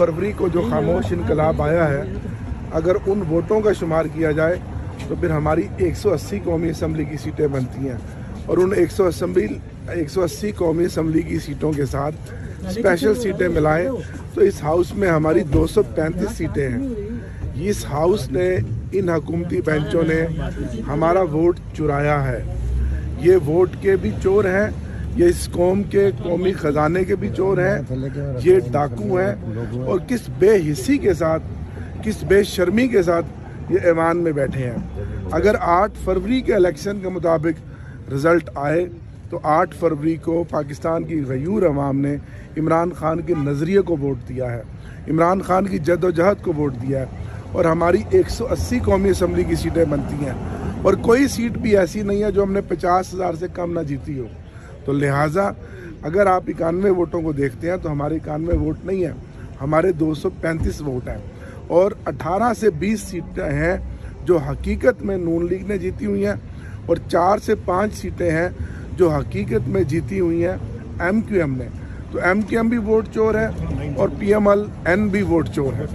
फरवरी को जो खामोश इनकलाब आया है, अगर उन वोटों का शुमार किया जाए तो फिर हमारी 180 कौमी असम्बली की सीटें बनती हैं और उन 180 कौमी असम्बली की सीटों के साथ स्पेशल सीटें मिलाएं तो इस हाउस में हमारी 235 सीटें हैं। इस हाउस ने, इन हुकूमती बेंचों ने हमारा वोट चुराया है। ये वोट के भी चोर हैं, ये इस कौम के कौमी खजाने के भी चोर हैं, ये डाकू हैं और किस बेहिस्सी के साथ, किस बेशर्मी के साथ ये ऐवान में बैठे हैं। अगर 8 फरवरी के इलेक्शन के मुताबिक रिज़ल्ट आए तो 8 फरवरी को पाकिस्तान की गयूर अवाम ने इमरान खान के नज़रिए को वोट दिया है, इमरान खान की जद्दोजहद को वोट दिया है और हमारी 180 कौमी असम्बली की सीटें बनती हैं और कोई सीट भी ऐसी नहीं है जो हमने 50,000 से कम ना जीती हो। तो लिहाजा अगर आप 91 वोटों को देखते हैं तो हमारे 91 वोट नहीं है, हमारे 235 वोट हैं और 18 से 20 सीटें हैं जो हकीकत में नून लीग ने जीती हुई हैं और 4 से 5 सीटें हैं जो हकीकत में जीती हुई हैं MQM ने। तो MQM भी वोट चोर है और PMLN भी वोट चोर है।